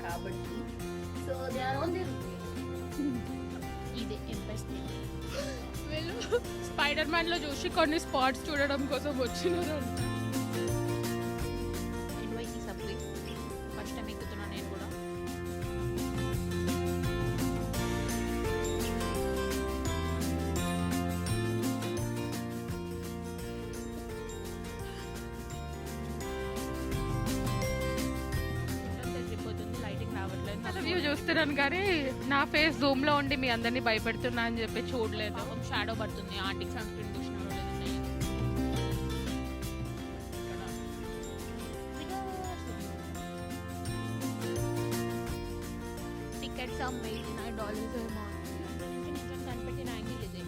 కాబట్టి so they are on their way. ఇది empire వీళ్ళు స్పైడర్ మ్యాన్ లో చూసి కొన్ని స్పాట్స్ చూడడం కోసం వచ్చినారు. ఎన్వైసీ సబ్వే ఫస్ట్ టైం ఎక్కుతున్నాను నేను కూడా. వ్యూ చూస్తున్నాను కానీ నా ఫేస్ జూమ్ లో ఉండి మీ అందరినీ భయపెడుతున్నా అని చెప్పి చూడలేదు. షాడో పడుతుంది. ఆంటీకి సన్ స్క్రీన్ చూసినారో లేదో. టికెట్స్ $89 ఏమో. నిజం కనిపెట్టిన యాంగిల్ ఇదే.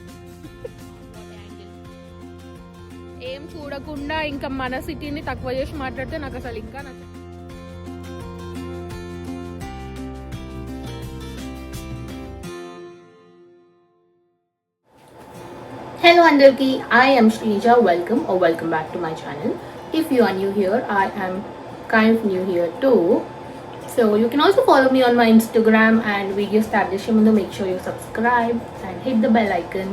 ఏం చూడకుండా ఇంకా మన సిటీని తక్కువ చేసి మాట్లాడితే నాకు అసలు ఇంకా నచ్చదు. Hello Andarki, I am Shrija. Welcome back to my channel. If you are new here, I am kind of new here too. So you can also follow me on my Instagram and videos tab chesi mundu make sure you subscribe and hit the bell icon.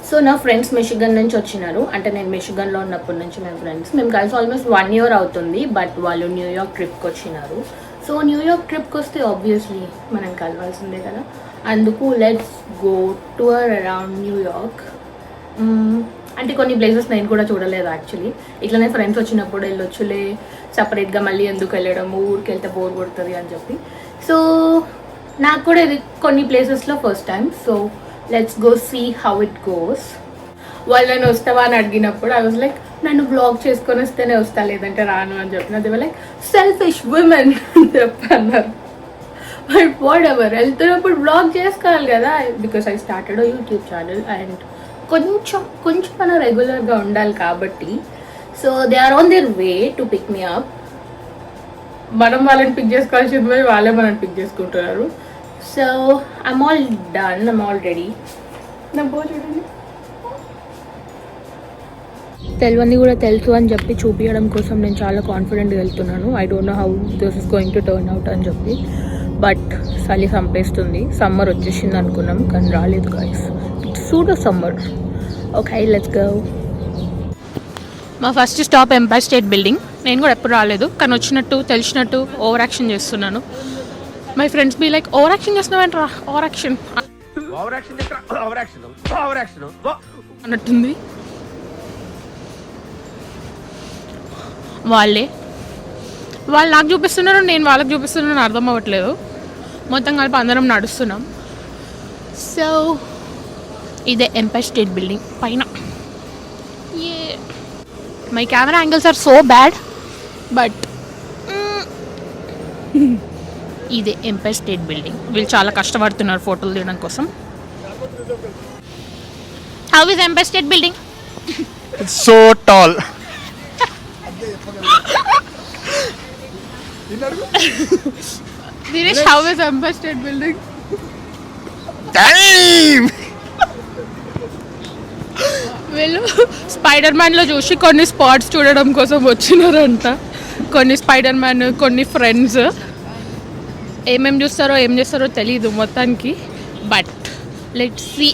So నా friends Michigan నుంచి వచ్చినారు. అంటే నేను మిషిగన్లో ఉన్నప్పటి నుంచి మేము friends. మేము కలిసి ఆల్మోస్ట్ 1 year అవుతుంది. బట్ వాళ్ళు న్యూయార్క్ ట్రిప్కి వచ్చినారు. సో న్యూయార్క్ ట్రిప్కి వస్తే ఆబ్వియస్లీ మనం కలవాల్సిందే కదా. అందుకు let's go tour around New York. అంటే కొన్ని ప్లేసెస్ నేను కూడా చూడలేదు యాక్చువల్లీ. ఇట్లనే ఫ్రెండ్స్ వచ్చినప్పుడు వెళ్ళొచ్చులే, సపరేట్గా మళ్ళీ ఎందుకు వెళ్ళడం, ఊరికి వెళ్తే బోర్ కొడుతుంది అని చెప్పి. సో నాకు కూడా ఇది కొన్ని ప్లేసెస్లో first time. So let's go see how it goes. వాళ్ళని వస్తావా అని అడిగినప్పుడు ఐ వాజ్ లైక్ నన్ను బ్లాగ్ చేసుకొని వస్తేనే వస్తా, లేదంటే రాను అని చెప్పిన. They were like selfish women అని చెప్పన్నారు. బట్ వాట్ ఎవర్, వెళ్తున్నప్పుడు బ్లాగ్ చేసుకోవాలి కదా. Because I started YouTube channel and కొంచెం మనం రెగ్యులర్గా ఉండాలి కాబట్టి. So they are on their way to pick me up. మనం వాళ్ళని పిక్ చేసుకోవాల్సింది పోయి వాళ్ళే మనని పిక్ చేసుకుంటున్నారు. So I'm all done, I'm all ready. నా బో చూడండి, తెలివన్నీ కూడా తెలుసు అని చెప్పి చూపించడం కోసం నేను చాలా కాన్ఫిడెంట్గా వెళ్తున్నాను. I don't know how this is going to turn out అని చెప్పి. బట్ చలి చంపేస్తుంది. సమ్మర్ వచ్చేసింది అనుకున్నాం కానీ రాలేదు guys. Pseudo summer. Okay let's go. మా first stop Empire State Building. నేను కూడా ఎప్పుడు రాలేదు కానీ వచ్చినట్టు తెలిసినట్టు ఓవర్ యాక్షన్ చేస్తున్నాను. My friends be like over action చేస్తున్నావేంట్రా, ఓవర్ యాక్షన్ అన్నట్టుంది. వాళ్ళు నాకు చూపిస్తున్నారు, నేను వాళ్ళకి చూపిస్తున్నాను, అర్థం అవ్వట్లేదు. మొత్తం కలిపి అందరం నడుస్తున్నాం. సో ఇదే ఎంపైర్ స్టేట్ బిల్డింగ్ పైన. My camera angles are so bad but ఇదే ఎంపైర్ స్టేట్ బిల్డింగ్. వీళ్ళు చాలా కష్టపడుతున్నారు ఫోటోలు తీయడం కోసం. How is Empire State Building? So tall. Dinesh, how is Empire State Building? వీళ్ళు స్పైడర్ మ్యాన్ లో చూసి కొన్ని స్పాట్స్ చూడడం కోసం వచ్చినారంట. కొన్ని స్పైడర్ మ్యాన్, కొన్ని ఫ్రెండ్స్. ఏమేమి చూస్తారో ఏం చేస్తారో తెలీదు మొత్తానికి. బట్ లెట్స్ సీ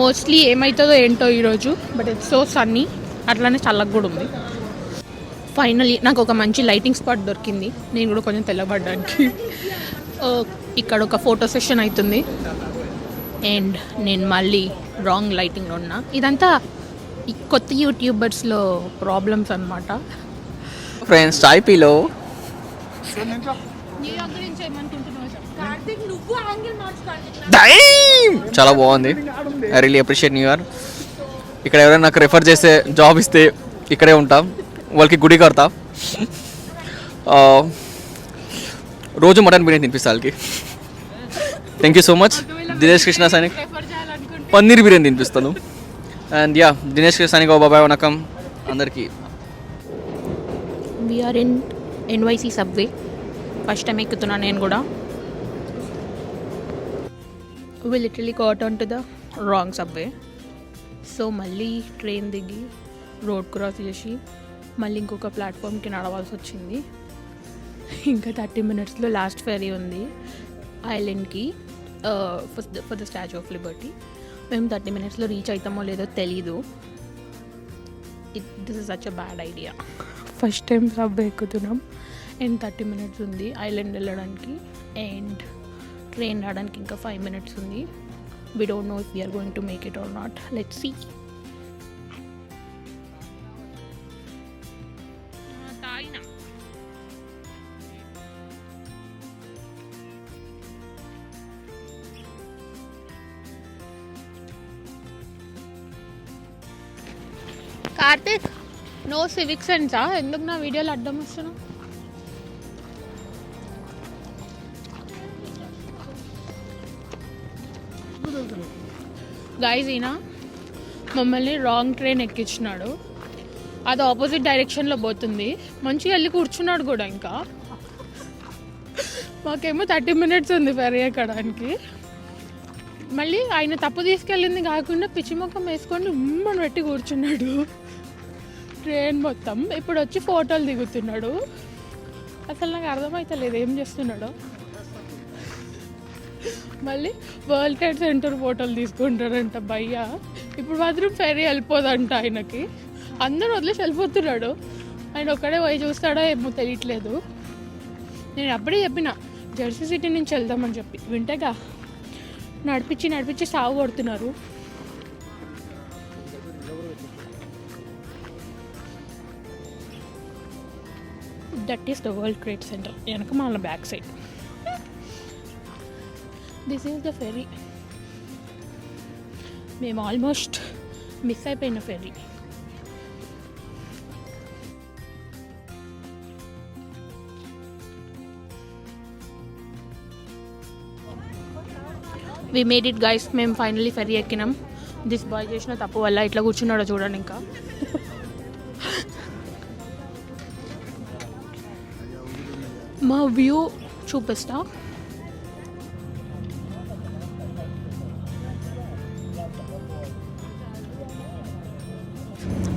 మోస్ట్లీ ఏమవుతుందో ఏంటో ఈరోజు. బట్ ఇట్స్ సో సన్నీ, అట్లానే చల్లగా కూడా ఉంది. ఫైనలీ నాకు ఒక మంచి లైటింగ్ స్పాట్ దొరికింది. నేను కూడా కొంచెం తెల్లబడ్డానికి. ఇక్కడ ఒక ఫోటో సెషన్ అవుతుంది అండ్ నేను మళ్ళీ రాంగ్ లైటింగ్లో ఉన్నా. ఇదంతా కొత్త యూట్యూబర్స్లో ప్రాబ్లమ్స్ అనమాట. ఫ్రెండ్స్ చాయ్ పీలో. చాలా బాగుంది. I really appreciate new year. ఇక్కడ ఎవరైనా నాకు రెఫర్ చేస్తే జాబ్ ఇస్తే ఇక్కడే ఉంటాం, వాళ్ళకి గుడి కడతా, రోజు మటన్ బిర్యానీ తినిపిస్తా వాళ్ళకి. Thank you so much Dinesh Krishna Sainik. Paneer biryani తినిపిస్తాను. అండ్ యా, దినేష్ కృష్ణ సైనిక్, బాబాయ్ వనకం అందరికీ. We're in NYC subway. First time ఎక్కుతున్నాను నేను కూడా. we literally got onto the wrong subway. So మళ్ళీ ట్రైన్ దిగి రోడ్ క్రాస్ చేసి మళ్ళీ ఇంకొక ప్లాట్ఫామ్కి నడవాల్సి వచ్చింది. ఇంకా 30 మినిట్స్లో లాస్ట్ ఫెరీ ఉంది ఐలాండ్కి for the Statue of Liberty. మేము 30 మినిట్స్లో రీచ్ అవుతామో లేదో తెలీదు. This is such a bad idea. First time subway ఎక్కుతున్నాం అండ్ 30 మినిట్స్ ఉంది ఐలాండ్ వెళ్ళడానికి అండ్ ట్రైన్ రావడానికి ఇంకా 5 మినిట్స్ ఉంది. We don't know if we are going to make it or not. Let's see. Karthik, no civic సెన్సా? ఎందుకు నా వీడియోలో అడ్డం వస్తున్నావు? గైజ్ ఈయన మమ్మల్ని రాంగ్ ట్రైన్ ఎక్కించినాడు. అది ఆపోజిట్ డైరెక్షన్లో పోతుంది. మంచిగా వెళ్ళి కూర్చున్నాడు కూడా. ఇంకా మాకేమో 30 మినిట్స్ ఉంది ఫెరీ ఎక్కడానికి. మళ్ళీ ఆయన తప్పు తీసుకెళ్ళింది కాకుండా పిచ్చి ముఖం వేసుకొని ఉమ్మని పెట్టి కూర్చున్నాడు ట్రైన్ మొత్తం. ఇప్పుడు వచ్చి ఫోటోలు దిగుతున్నాడు. అసలు నాకు అర్థమవుతలేదు ఏం చేస్తున్నాడో. మళ్ళీ వరల్డ్ ట్రేడ్ సెంటర్ ఫోటోలు తీసుకుంటాడంట భయ్య. ఇప్పుడు మాత్రం ఫెరీ వెళ్ళిపోదంట ఆయనకి. అందరూ వదిలేసి వెళ్ళిపోతున్నాడు. ఆయన ఒక్కడే పోయి చూస్తాడో ఏమో తెలియట్లేదు. నేను అప్పుడే చెప్పిన జెర్సీ సిటీ నుంచి వెళ్దామని చెప్పి, వింటేగా నడిపించి సాగు కొడుతున్నారు. That is the World Trade Center. వెనక మన back side. This is the ferry. మేము ఆల్మోస్ట్ మిస్ అయిపోయిన ferry. We made it guys. మేము ఫైనలీ ఫెరీ ఎక్కినాం. దిస్ బాయ్ చేసిన తప్పు వల్ల ఇట్లా కూర్చున్నాడో చూడండి. ఇంకా మా వ్యూ చూపిస్తా.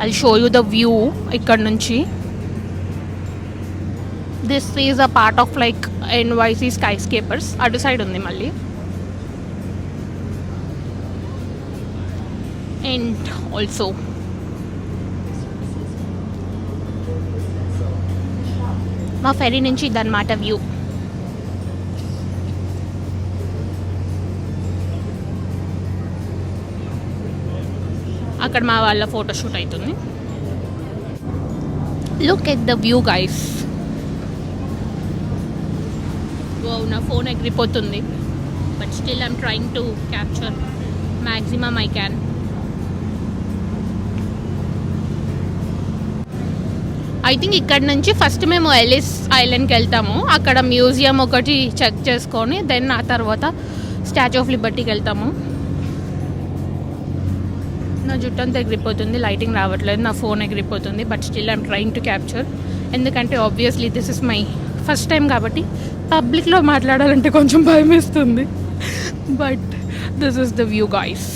I'll show you the view ikkad nunchi. This is a part of like NYC skyscrapers. Adu side undi malli. And also మా ఫెరీ నుంచి ఇదన్నమాట వ్యూ. అక్కడ మా వాళ్ళ ఫోటోషూట్ అవుతుంది. Look at the view guys. నా ఫోన్ ఎగిరిపోతుంది. But still I'm trying to capture maximum I can. I think ఇక్కడ నుంచి ఫస్ట్ మేము ఎలిస్ ఐలాండ్కి వెళ్తాము. అక్కడ మ్యూజియం ఒకటి చెక్ చేసుకొని దెన్ ఆ తర్వాత స్టాచ్యూ ఆఫ్ లిబర్టీకి వెళ్తాము. నా జుట్టు అంతా ఎగిరిపోతుంది, లైటింగ్ రావట్లేదు, నా ఫోన్ ఎగిరిపోతుంది. But still I'm trying to capture. ఎందుకంటే obviously this is my first time కాబట్టి పబ్లిక్లో మాట్లాడాలంటే కొంచెం భయం వేస్తుంది. But this is the view guys.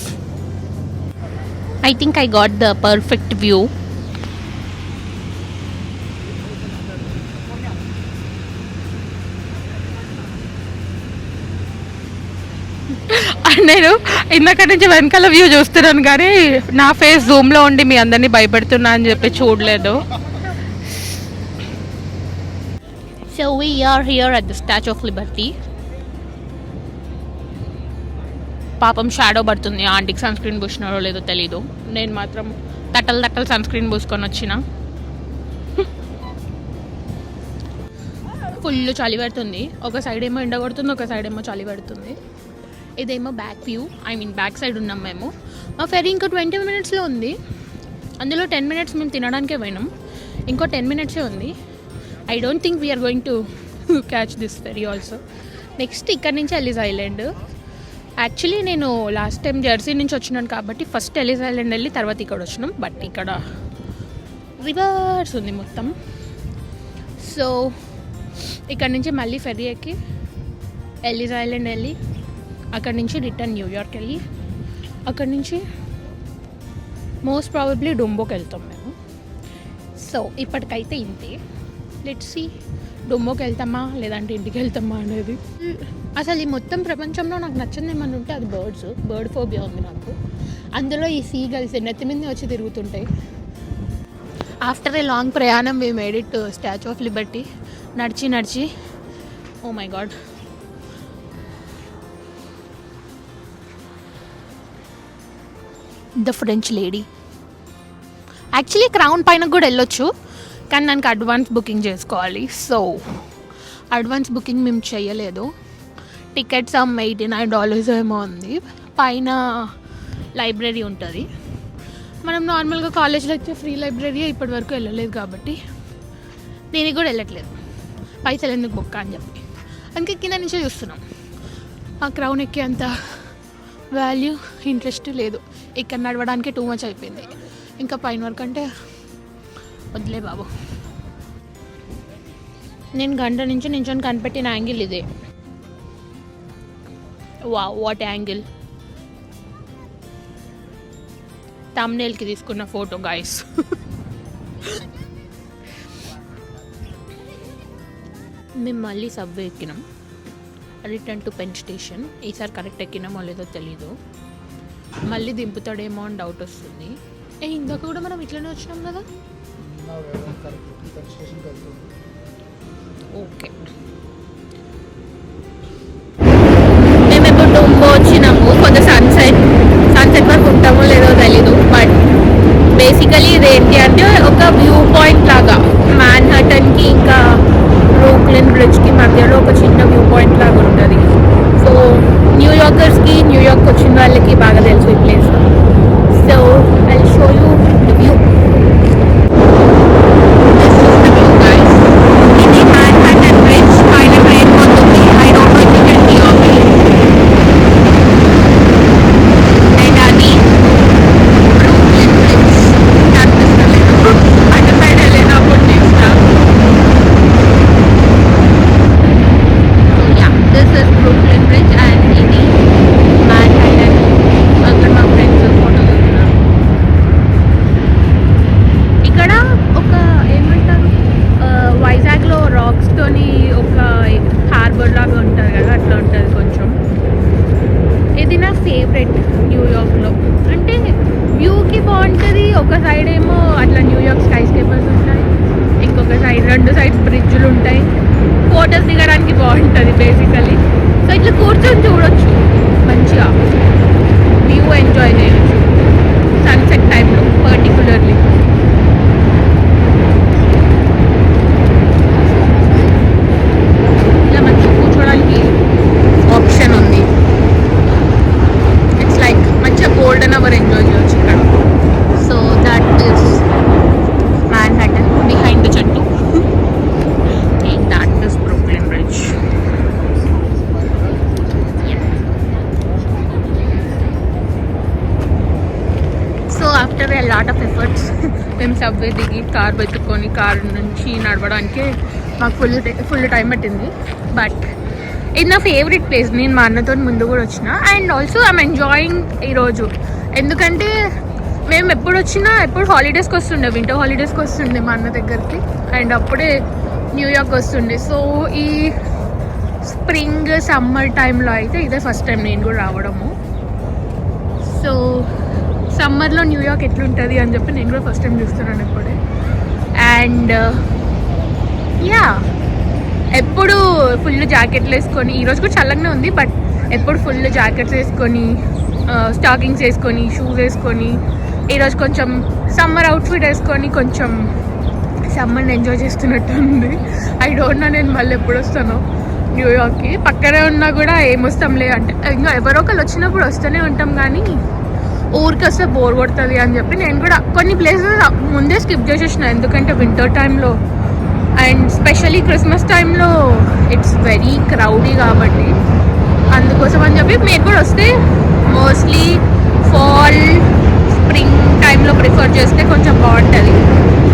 I think I got the perfect view. నేను ఇందాక నుంచి వెనకాల వ్యూ చూస్తున్నాను కానీ నా ఫేస్ జూమ్లో ఉండి మీ అందరినీ భయపెడుతున్నా అని చెప్పి చూడలేదు. So we are here at the Statue of Liberty. పాపం షాడో పడుతుంది. ఆంటీకి సన్ స్క్రీన్ పూసినారో లేదో తెలీదు. నేను మాత్రం తట్టలు సన్ స్క్రీన్ పూసుకొని వచ్చిన. ఫుల్ చలి పెడుతుంది. ఒక సైడ్ ఏమో ఎండ కొడుతుంది, ఒక సైడ్ ఏమో చలి పెడుతుంది. ఇదేమో back view, I mean back side ఉన్నాం మేము. మా ఫెరీ ఇంకో 20 మినిట్స్లో ఉంది. అందులో 10 మినిట్స్ మేము తినడానికే పోయినాం. ఇంకో 10 మినిట్సే ఉంది. I don't think we're going to catch this ferry also. Next ఇక్కడ నుంచి ఎలిస్ ఐలాండ్. యాక్చువల్లీ నేను లాస్ట్ టైం జెర్సీ నుంచి వచ్చినాను కాబట్టి ఫస్ట్ ఎలిస్ ఐలాండ్ వెళ్ళి తర్వాత ఇక్కడ వచ్చినాం. బట్ ఇక్కడ రివర్స్ ఉంది మొత్తం. సో ఇక్కడ నుంచి మళ్ళీ ఫెరీ ఎక్కి ఎలిస్ ఐలాండ్ వెళ్ళి అక్కడి నుంచి రిటర్న్ న్యూయార్క్ వెళ్ళి అక్కడి నుంచి మోస్ట్ ప్రాబబ్లీ డుంబోకి వెళ్తాం మేము. సో ఇప్పటికైతే ఇంతే. లెట్స్ సీ డొమ్మోకి వెళ్తామా లేదంటే ఇంటికి వెళ్తామా అనేది. అసలు ఈ మొత్తం ప్రపంచంలో నాకు నచ్చింది ఏమన్నా ఉంటే అది బర్డ్ ఫోబియా ఉంది నాకు. అందులో ఈ సీగల్స్ నెత్తి మీద వచ్చి తిరుగుతుంటాయి. ఆఫ్టర్ ఏ లాంగ్ ప్రయాణం we made it Statue of Liberty. నడిచి oh my god, the French lady. Actually crown పైన కూడా వెళ్ళొచ్చు, కానీ దానికి అడ్వాన్స్ బుకింగ్ చేసుకోవాలి. సో అడ్వాన్స్ బుకింగ్ మేము చేయలేదు. టికెట్స్ $89 ఏమో ఉంది. పైన లైబ్రరీ ఉంటుంది. మనం నార్మల్గా కాలేజ్లో వచ్చే ఫ్రీ లైబ్రరీ ఇప్పటి వరకు వెళ్ళలేదు కాబట్టి దీనికి కూడా వెళ్ళట్లేదు, పైసలు ఎందుకు బుక్ అని చెప్పి. అందుకే కింద నుంచే చూస్తున్నాం. ఆ క్రౌన్ ఎక్కే అంత వాల్యూ ఇంట్రెస్ట్ లేదు. ఇక్కడ నడవడానికి టూ మచ్ అయిపోయింది. ఇంకా పైన వరకు అంటే వదిలే బాబు. నేను గంట నుంచి నించొని కనిపెట్టిన యాంగిల్ ఇదే. What angle! థంబ్నెయిల్కి తీసుకున్న ఫోటో గాయస్. మేము మళ్ళీ సబ్వే ఎక్కినాం, రిటర్న్ టు పెన్ స్టేషన్. ఈసారి కరెక్ట్ ఎక్కినామో లేదో తెలీదు, మళ్ళీ దింపుతాడేమో అని డౌట్ వస్తుంది. ఇందాక కూడా మనం ఇట్లనే వచ్చినాం కదా. ఓకే, మేము ఇప్పుడు డుంబో వచ్చినాము. కొంచెం సన్సెట్ వరకు ఉంటామో లేదో తెలీదు. బట్ బేసికలీ ఇది ఏంటి అంటే ఒక వ్యూ పాయింట్ లాగా, మ్యాన్హటన్కి ఇంకా బ్రూక్లిన్ బ్రిడ్జ్కి మధ్యలో ఒక చిన్న వ్యూ పాయింట్ లాగా ఉంటుంది. సో న్యూయార్కర్స్కి, న్యూయార్క్ వచ్చిన వాళ్ళకి బాగా తెలుసు ఈ place. So I show you the view. ఇది మ్యాన్హటన్ బ్రిడ్జ్, పైన ట్రైన్ పోతుంది. I don't know if you can hear me. And అది బ్రూక్లిన్ బ్రిడ్జ్ కనిపిస్తలేదు, అటు సైడ్ వెళ్ళినప్పుడు తీస్తా. This is Brooklyn Bridge and ఇది Manhattan. అక్కడ మా ఫ్రెండ్స్ ఫోటో తీసుకున్నారు. ఇక్కడ ఒక ఏమంటారు, వైజాగ్లో రాక్స్తోని ఒక హార్బర్ లాగా ఉంటుంది కదా, అట్లా ఉంటుంది కొంచెం. ఇది నా ఫేవరెట్ న్యూయార్క్లో. అంటే వ్యూకి బాగుంటుంది. ఒక సైడ్ ఏమో అట్లా న్యూయార్క్ స్కై స్కేపర్స్ ఉంటాయి, ఇంకొక సైడ్ రెండు సైడ్స్ బ్రిడ్జ్లు ఉంటాయి. ఫోటోస్ దిగడానికి బాగుంటుంది బేసికలీ. సో ఇట్లా కూర్చొని చూడొచ్చు, మంచిగా వ్యూ ఎంజాయ్ చేయొచ్చు సన్సెట్ టైంలో పర్టికులర్లీ. ఇలా మంచిగా కూర్చోడానికి ఆప్షన్ ఉంది. ఇట్స్ లైక్ మంచిగా గోల్డెన్ అవర్ ఎంజాయ్ చేయొచ్చు ఇక్కడ. So that is Manhattan behind the చెట్టు. That is Brooklyn Bridge. Yeah. So after a lot of efforts, మేము సబ్వే దిగి కార్ వెతుక్కొని కార్ నుంచి నడవడానికి మాకు ఫుల్ టైం పట్టింది. బట్ ఇది నా ఫేవరెట్ ప్లేస్. నేను మా అన్నతో ముందు కూడా వచ్చిన. అండ్ ఆల్సో ఐఎమ్ ఎంజాయింగ్ ఈరోజు. ఎందుకంటే మేము ఎప్పుడు హాలిడేస్కి వస్తుండే, వింటర్ హాలిడేస్కి వస్తుండే మా అన్న దగ్గరికి. అండ్ అప్పుడే న్యూయార్క్ వస్తుండే. సో ఈ స్ప్రింగ్ సమ్మర్ టైంలో అయితే ఇదే ఫస్ట్ టైం నేను కూడా రావడము. సో సమ్మర్లో న్యూయార్క్ ఎట్లుంటుంది అని చెప్పి నేను కూడా ఫస్ట్ టైం చూస్తున్నాను ఇప్పుడే. అండ్ యా, ఎప్పుడు ఫుల్ జాకెట్లు వేసుకొని, ఈరోజు కూడా చల్లగానే ఉంది బట్ ఎప్పుడు ఫుల్ జాకెట్స్ వేసుకొని, స్టాకింగ్స్ వేసుకొని, షూస్ వేసుకొని, ఈరోజు కొంచెం సమ్మర్ అవుట్ఫిట్ వేసుకొని కొంచెం సమ్మర్ని ఎంజాయ్ చేస్తున్నట్టు ఉంది. ఐ డోంట్ నో నేను మళ్ళీ ఎప్పుడు వస్తానో న్యూయార్క్కి. పక్కనే ఉన్నా కూడా ఏమొస్తాంలే అంటే, ఇంకా ఎవరో ఒకళ్ళు వచ్చినప్పుడు వస్తూనే ఉంటాం, కానీ ఊరికి వస్తే బోర్ కొడుతుంది అని చెప్పి నేను కూడా కొన్ని ప్లేసెస్ ముందే స్కిప్ చేసేసిన. ఎందుకంటే వింటర్ టైంలో అండ్ స్పెషలీ క్రిస్మస్ టైంలో ఇట్స్ వెరీ క్రౌడీ కాబట్టి, అందుకోసం అని చెప్పి మీరు కూడా వస్తే మోస్ట్లీ ఫాల్ స్ప్రింగ్ టైంలో ప్రిఫర్ చేస్తే కొంచెం బాగుంటుంది.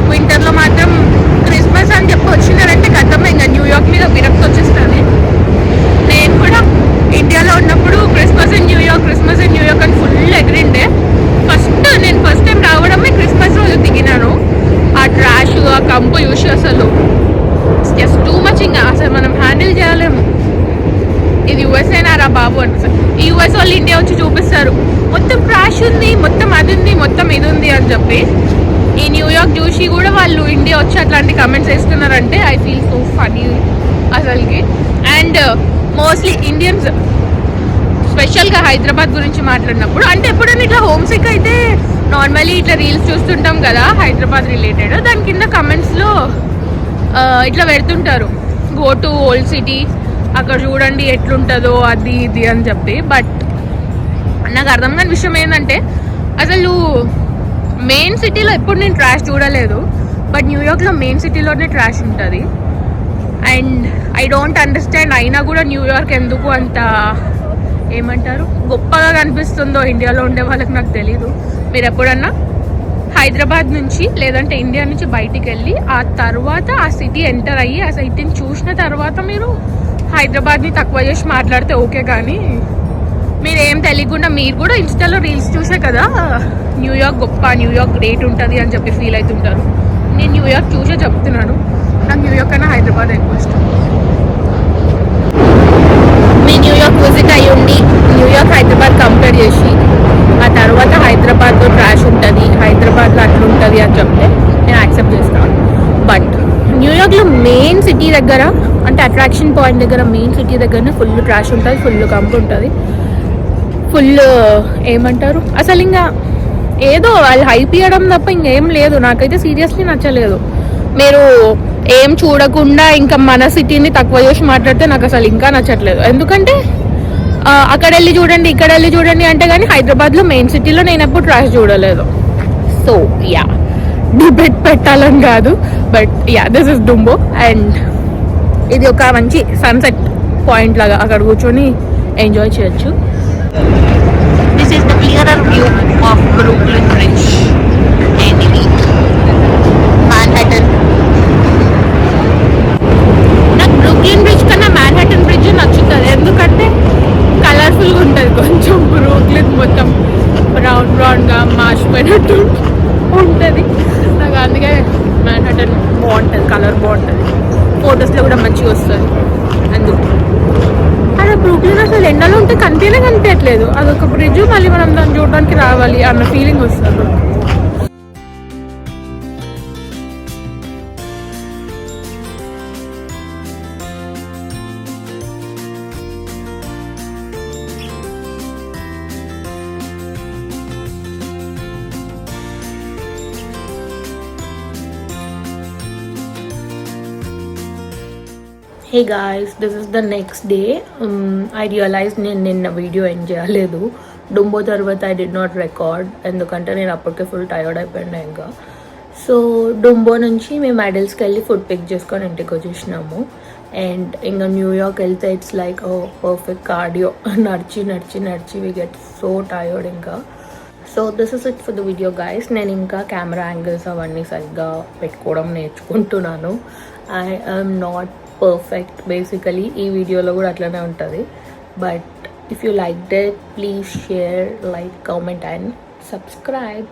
వింటర్లో మాత్రం క్రిస్మస్ అని చెప్పి వచ్చినారంటే గతంలో ఇంకా న్యూయార్క్ మీద విరక్తి వచ్చేస్తుంది. నేను కూడా ఇండియాలో ఉన్నప్పుడు క్రిస్మస్ ఇన్ న్యూయార్క్ అని ఫుల్ ఎగిరిండే. నేను ఫస్ట్ టైం రావడమే క్రిస్మస్ రోజు దిగినాను. ఆ ట్రాష్, ఆ కంపు చూసి అసలు యూఎస్ఏనారా బాబు అనిపిస్తుంది. ఈ యూఎస్ వాళ్ళు ఇండియా వచ్చి చూపిస్తారు మొత్తం క్రాష్ ఉంది, మొత్తం అది ఉంది, మొత్తం ఇది ఉంది అని చెప్పి. ఈ న్యూయార్క్ చూసి కూడా వాళ్ళు ఇండియా వచ్చి అట్లాంటి కమెంట్స్ వేస్తున్నారంటే ఐ ఫీల్ సో ఫనీ అసలుకి. అండ్ మోస్ట్లీ ఇండియన్స్ స్పెషల్గా హైదరాబాద్ గురించి మాట్లాడినప్పుడు, అంటే ఎప్పుడైనా ఇట్లా హోమ్ సిక్ అయితే నార్మల్లీ ఇట్లా రీల్స్ చూస్తుంటాం కదా హైదరాబాద్ రిలేటెడ్, దాని కింద కమెంట్స్లో ఇట్లా పెడుతుంటారు, గో టు ఓల్డ్ సిటీ, అక్కడ చూడండి ఎట్లుంటుందో అది ఇది అని చెప్పి. బట్ నాకు అర్థం కాని విషయం ఏంటంటే అసలు మెయిన్ సిటీలో ఎప్పుడు నేను ట్రాష్ చూడలేదు, బట్ న్యూయార్క్లో మెయిన్ సిటీలోనే ట్రాష్ ఉంటుంది. అండ్ ఐ డోంట్ అండర్స్టాండ్, అయినా కూడా న్యూయార్క్ ఎందుకు అంత ఏమంటారు గొప్పగా కనిపిస్తుందో ఇండియాలో ఉండే వాళ్ళకి నాకు తెలీదు. మీరు ఎప్పుడన్నా హైదరాబాద్ నుంచి లేదంటే ఇండియా నుంచి బయటికి వెళ్ళి ఆ తర్వాత ఆ సిటీ ఎంటర్ అయ్యి ఆ సిటీని చూసిన తర్వాత మీరు హైదరాబాద్ని తక్కువ చేసి మాట్లాడితే ఓకే, కానీ మీరు ఏం తెలియకుండా మీరు కూడా ఇన్స్టాలో రీల్స్ చూసే కదా న్యూయార్క్ గొప్ప, న్యూయార్క్ గ్రేట్ ఉంటుంది అని చెప్పి ఫీల్ అవుతుంటారు. నేను న్యూయార్క్ చూసే చెప్తున్నాను, నాకు న్యూయార్క్ కన్నా హైదరాబాద్ ఎక్కువ ఇష్టం. మీ న్యూయార్క్ విజిట్ అయ్యి ఉండి న్యూయార్క్ హైదరాబాద్ కంపేర్ చేసి ఆ తర్వాత హైదరాబాద్లో ట్రాష్ ఉంటుంది, హైదరాబాద్లో అట్లుంటుంది అని చెప్తే నేను యాక్సెప్ట్ చేస్తాను. బట్ న్యూయార్క్లో మెయిన్ సిటీ దగ్గర, అంటే అట్రాక్షన్ పాయింట్ దగ్గర మెయిన్ సిటీ దగ్గరనే ఫుల్ ట్రాష్ ఉంటుంది, ఫుల్ కంపు ఉంటుంది, ఫుల్ ఏమంటారు అసలు ఇంకా ఏదో వాళ్ళు హైప్ ఇవ్వడం తప్ప ఇంకేం లేదు. నాకైతే సీరియస్లీ నచ్చలేదు. మీరు ఏం చూడకుండా ఇంకా మన సిటీని తక్కువ చేసి మాట్లాడితే నాకు అసలు ఇంకా నచ్చట్లేదు. ఎందుకంటే అక్కడ వెళ్ళి చూడండి, ఇక్కడ వెళ్ళి చూడండి అంటే కానీ హైదరాబాద్లో మెయిన్ సిటీలో నేను ఎప్పుడు ట్రాష్ చూడలేదు. సో యా, డిబేట్ పెట్టాలని కాదు, but yeah this is Dumbo. And ఇది ఒక మంచి సన్సెట్ పాయింట్ లాగా అక్కడ కూర్చొని ఎంజాయ్ చేయొచ్చు. This is the clearer view of Brooklyn bridge and Manhattan. నాకు బ్రూక్లిన్ బ్రిడ్జ్ కన్నా మాన్హాటన్ బ్రిడ్జ్ నచ్చుతుంది, ఎందుకంటే కలర్ఫుల్గా ఉంటుంది కొంచెం. బ్రూక్లిన్ మొత్తం బ్రౌన్ బ్రౌన్గా మాసిపోయినట్టు ఉంటుంది, నాకు అందుకే మాన్హాటన్ బాగుంటుంది, కలర్ బాగుంటుంది, ఫొటోస్లో కూడా మంచిగా వస్తుంది. అందుకు అదే బ్రూక్లిన్ అసలు ఎండలో ఉంటే కనిపించట్లేదు, అదొక బ్రిడ్జ్, మళ్ళీ మనం దాన్ని చూడడానికి రావాలి అన్న ఫీలింగ్ వస్తుంది. Hey guys, this is the next day. I realized నేను నిన్న వీడియో ఏం చేయలేదు. డుంబో తర్వాత ఐ డిడ్ నాట్ రికార్డ్, ఎందుకంటే నేను అప్పటికే ఫుల్ టైర్డ్ అయిపోయినా ఇంకా. సో డుంబో నుంచి మేము ఐడల్స్కి వెళ్ళి ఫుడ్ పిక్ చేసుకొని ఇంటికి వచ్చేసినాము. అండ్ ఇంకా న్యూయార్క్ వెళ్తే ఇట్స్ లైక్ పర్ఫెక్ట్ కార్డియో, నడిచి నడిచి నడిచి వి గెట్ సో టైర్డ్ ఇంకా. So this is it for the video guys. నేను ఇంకా కెమెరా యాంగిల్స్ అవన్నీ సరిగ్గా పెట్టుకోవడం నేర్చుకుంటున్నాను. I am not perfect basically, ఈ వీడియోలో కూడా అట్లనే ఉంటుంది. But if you like that please share, like, comment and subscribe.